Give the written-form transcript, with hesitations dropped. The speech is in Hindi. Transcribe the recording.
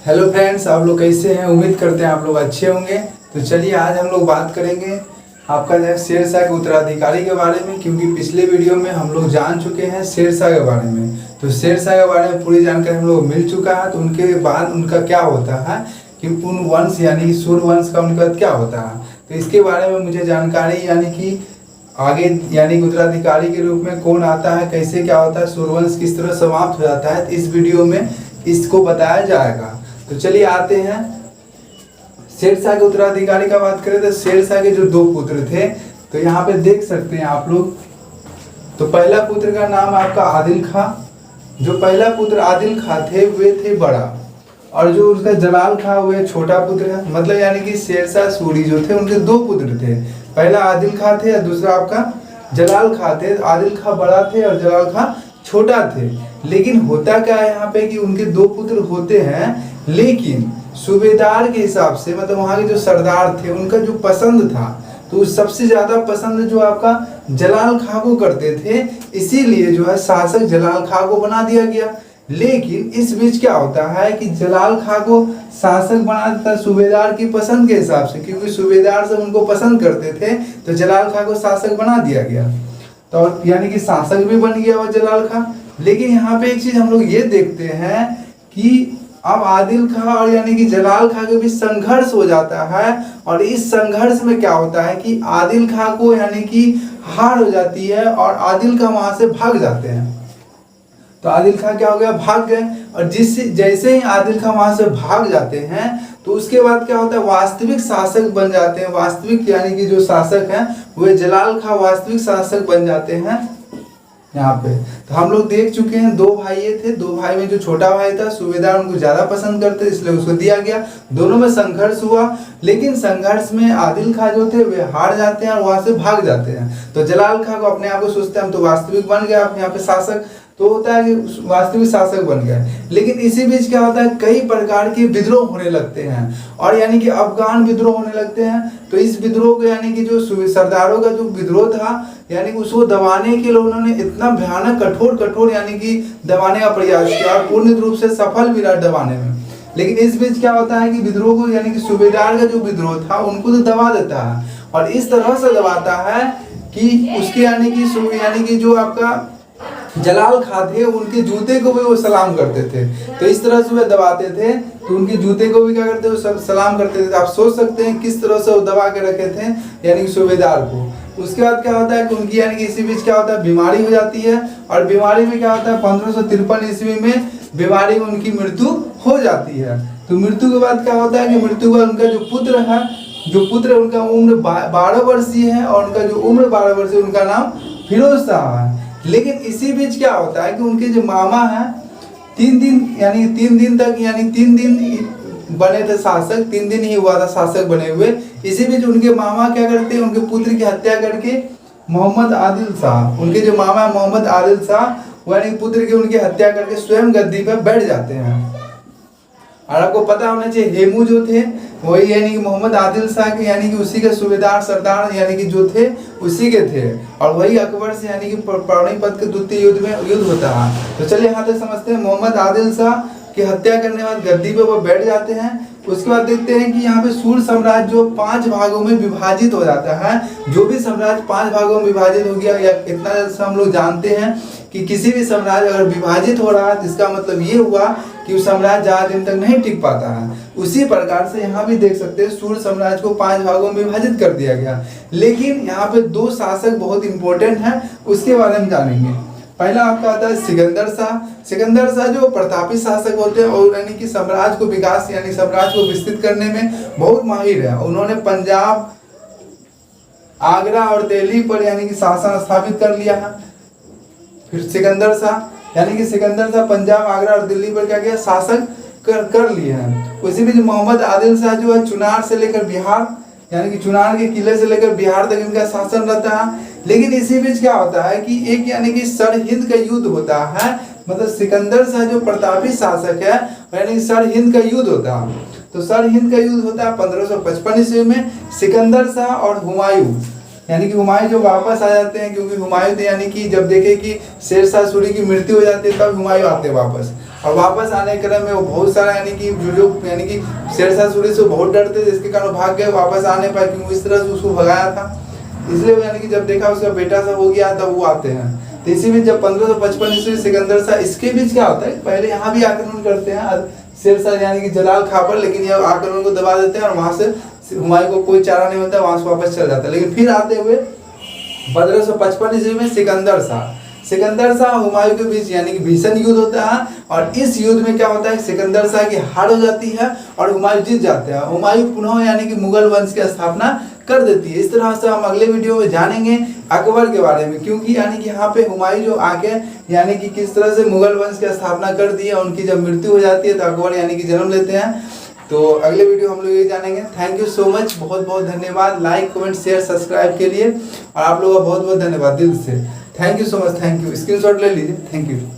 हेलो फ्रेंड्स, आप लोग कैसे हैं? उम्मीद करते हैं आप लोग अच्छे होंगे। तो चलिए आज हम लोग बात करेंगे आपका जो है शेरशाह के उत्तराधिकारी के बारे में, क्योंकि पिछले वीडियो में हम लोग जान चुके हैं शेरशाह के बारे में। तो शेरशाह के बारे में पूरी जानकारी हम लोग मिल चुका है। तो उनके बाद उनका क्या होता है कि उन वंश यानी कि सूर्यवंश का उनका क्या होता है, तो इसके बारे में मुझे जानकारी यानी कि आगे यानी कि उत्तराधिकारी के रूप में कौन आता है, कैसे क्या होता है, सूर्यवंश किस तरह समाप्त हो जाता है, इस वीडियो में इसको बताया जाएगा। तो चलिए आते हैं शेरशाह के उत्तराधिकारी का बात करें तो शेरशाह के जो दो पुत्र थे, तो यहाँ पे देख सकते हैं आप लोग। तो पहला पुत्र का नाम आपका आदिल खां। जो पहला पुत्र आदिल खां थे वे थे बड़ा, और जो उसका जलाल खां वे छोटा पुत्र है। मतलब यानी कि शेरशाह सूरी जो थे उनके दो पुत्र थे, पहला आदिल खां थे और दूसरा आपका जलाल खां थे। आदिल खां बड़ा थे और जलाल खां छोटा थे। लेकिन होता क्या है यहाँ पे कि उनके दो पुत्र होते हैं, लेकिन सूबेदार के हिसाब से मतलब वहाँ के जो सरदार थे उनका जो पसंद था, तो सबसे ज्यादा पसंद जो आपका जलाल खां को करते थे, इसीलिए जो है शासक जलाल खां को बना दिया गया। लेकिन इस बीच क्या होता है कि जलाल खां को शासक बना देता सूबेदार की पसंद के हिसाब से, क्योंकि सूबेदार सब उनको पसंद करते थे, तो जलाल खां को शासक बना दिया गया। तो यानी कि शासक भी बन गया वो जलाल खां। लेकिन यहाँ पे एक चीज हम लोग ये देखते हैं कि अब आदिल खां और यानी कि जलाल खां के बीच संघर्ष हो जाता है, और इस संघर्ष में क्या होता है कि आदिल खां को यानी कि हार हो जाती है और आदिल खां वहां से भाग जाते हैं। तो आदिल खां क्या हो गया, भाग गए। और जैसे ही आदिल खां वहां से भाग जाते हैं, तो उसके बाद क्या होता है, वास्तविक शासक बन जाते हैं। वास्तविक यानी कि जो शासक हैं वे जलाल खां वास्तविक शासक बन जाते हैं यहाँ पे। तो हम लोग देख चुके हैं दो भाई थे, दो भाई में जो छोटा भाई था सूबेदार उनको ज्यादा पसंद करते, इसलिए उसको दिया गया। दोनों में संघर्ष हुआ, लेकिन संघर्ष में आदिल खां जो थे वे हार जाते हैं और वहां से भाग जाते हैं। तो जलाल खां को अपने आप को सोचते हैं हम तो वास्तविक बन गए आप यहाँ पे शासक, तो होता है कि वास्तविक शासक बन गए। लेकिन इसी बीच क्या होता है, कई प्रकार के विद्रोह होने लगते हैं, और यानी कि अफगान विद्रोह होने लगते हैं। तो इस विद्रोह को यानी कि जो सरदारों का जो विद्रोह था, यानी कि उसको दबाने के लिए उन्होंने इतना भयानक कठोर यानी कि दबाने का प्रयास किया, और पूर्ण रूप से सफल भी रहा दबाने में। लेकिन इस बीच क्या होता है कि विद्रोह को यानी कि सूबेदार का जो विद्रोह था उनको तो दबा देता है, और इस तरह से दबाता है कि उसके यानी कि जो आपका जलाल खां थे उनके जूते को भी वो सलाम करते थे। तो इस तरह से वे दबाते थे, तो उनके जूते को भी क्या करते थे, सलाम करते थे। आप सोच सकते हैं किस तरह से वो दबा के रखे थे यानी कि सूबेदार को। उसके बाद क्या होता है कि उनकी यानी कि इसी बीच क्या होता है, बीमारी हो जाती है, और बीमारी में क्या होता है 1553 ईस्वी में बीमारी में उनकी मृत्यु हो जाती है। तो मृत्यु के बाद क्या होता है कि मृत्यु का उनका जो पुत्र है उनका उम्र 12 वर्षीय है, और उनका जो उम्र 12 वर्षीय उनका नाम फिरोज शाह है। लेकिन इसी बीच क्या होता है कि उनके जो मामा हैं 3 दिन बने थे शासक, 3 दिन ही हुआ था शासक बने हुए। इसी बीच उनके मामा क्या करते हैं, उनके पुत्र की हत्या करके मोहम्मद आदिल शाह, उनके जो मामा है मोहम्मद आदिल शाह यानी पुत्र की उनकी हत्या करके स्वयं गद्दी पर बैठ जाते हैं। और आपको पता होना चाहिए हेमू जो थे वही यानी कि मोहम्मद आदिल शाह के यानी कि उसी के सूबेदार सरदार यानी कि जो थे उसी के थे, और वही अकबर से यानी कि पानीपत के द्वितीय युद्ध में युद्ध होता है। तो चलिए यहाँ तक समझते हैं। मोहम्मद आदिल शाह की हत्या करने के बाद गद्दी पे वो बैठ जाते हैं। उसके बाद देखते हैं कि यहाँ पे सूर्य साम्राज्य जो 5 भागों में विभाजित हो जाता है। जो भी साम्राज्य 5 भागों में विभाजित हो गया, या इतना हम लोग जानते हैं कि किसी भी साम्राज्य अगर विभाजित हो रहा है तो इसका मतलब ये हुआ कि उस साम्राज्य ज्यादा दिन तक नहीं टिक पाता है। उसी प्रकार से यहाँ भी देख सकते हैं सूर्य साम्राज्य को 5 भागों में विभाजित कर दिया गया। लेकिन यहाँ पे 2 शासक बहुत इंपॉर्टेंट हैं, उसके बारे में जानेंगे। पहला आपका आता है सिकंदर शाह। सिकंदर शाह जो प्रतापी शासक होते हैं और यानी कि साम्राज्य को विकास यानी साम्राज्य को विस्तृत करने में बहुत माहिर है। उन्होंने पंजाब, आगरा और दिल्ली पर यानी कि शासन स्थापित कर लिया है। फिर सिकंदर शाह यानी कि सिकंदर शाह पंजाब, आगरा और दिल्ली पर क्या किया, शासक कर लिए हैं। उसी बीच मोहम्मद आदिल शाह जो है चुनार से लेकर बिहार यानी कि चुनार के किले से लेकर बिहार तक इनका शासन रहता है। लेकिन इसी बीच क्या होता है कि एक यानी कि सरहिंद का युद्ध होता है। मतलब सिकंदर शाह जो प्रतापी शासक है यानी सरहिंद का युद्ध होता है। तो सरहिंद का युद्ध होता है 1555 ईस्वी में। सिकंदर शाह और हुमायूं यानी कि हुमायूं जो वापस आ जाते हैं, क्योंकि हुमायूं थे यानी कि जब देखे कि शेरशाह सूरी की मृत्यु हो जाती है तब हुमायूं आते वापस। और वापस आने के क्रम में वो बहुत सारा यानी कि जो लोग यानी कि शेरशाह सूरी से बहुत डरते थे, जिसके कारण भाग गए, वापस आने पाए, क्योंकि इस तरह से उसको भगाया था। इसलिए वो यानी कि जब देखा उसका बेटा सब हो गया तब वो आते हैं। तो इसी में जब 1555 ईस्वी सिकंदर शाह, इसके बीच क्या होता है, पहले यहाँ भी आक्रमण करते हैं शेरशाह यानी कि जलाल खां पर, लेकिन ये आक्रमण को दबा देते हैं और वहां से हुमायूं को कोई चारा नहीं होता, वहां से वापस चल जाता है। लेकिन फिर आते हुए 1555 ईस्वी में सिकंदर शाह हुमायूं के बीच यानी कि भीषण युद्ध होता है। और इस युद्ध में क्या होता है, सिकंदर शाह की हार हो जाती है और हुमायूं जीत जाते हैं। हुमायूं पुनः यानी कि मुगल वंश की स्थापना कर देती है। इस तरह से हम अगले वीडियो में जानेंगे अकबर के बारे में, क्योंकि यानी कि यहाँ पे हुमायूं जो आके यानी कि किस तरह से मुगल वंश की स्थापना कर दी है, उनकी जब मृत्यु हो जाती है तो अकबर यानी कि जन्म लेते हैं। तो अगले वीडियो हम लोग ये जानेंगे। थैंक यू सो मच, बहुत बहुत धन्यवाद लाइक कमेंट शेयर सब्सक्राइब के लिए, और आप लोगों का बहुत बहुत धन्यवाद दिल से। Thank you so much, thank you. Screenshot ले लीजिए। Thank you.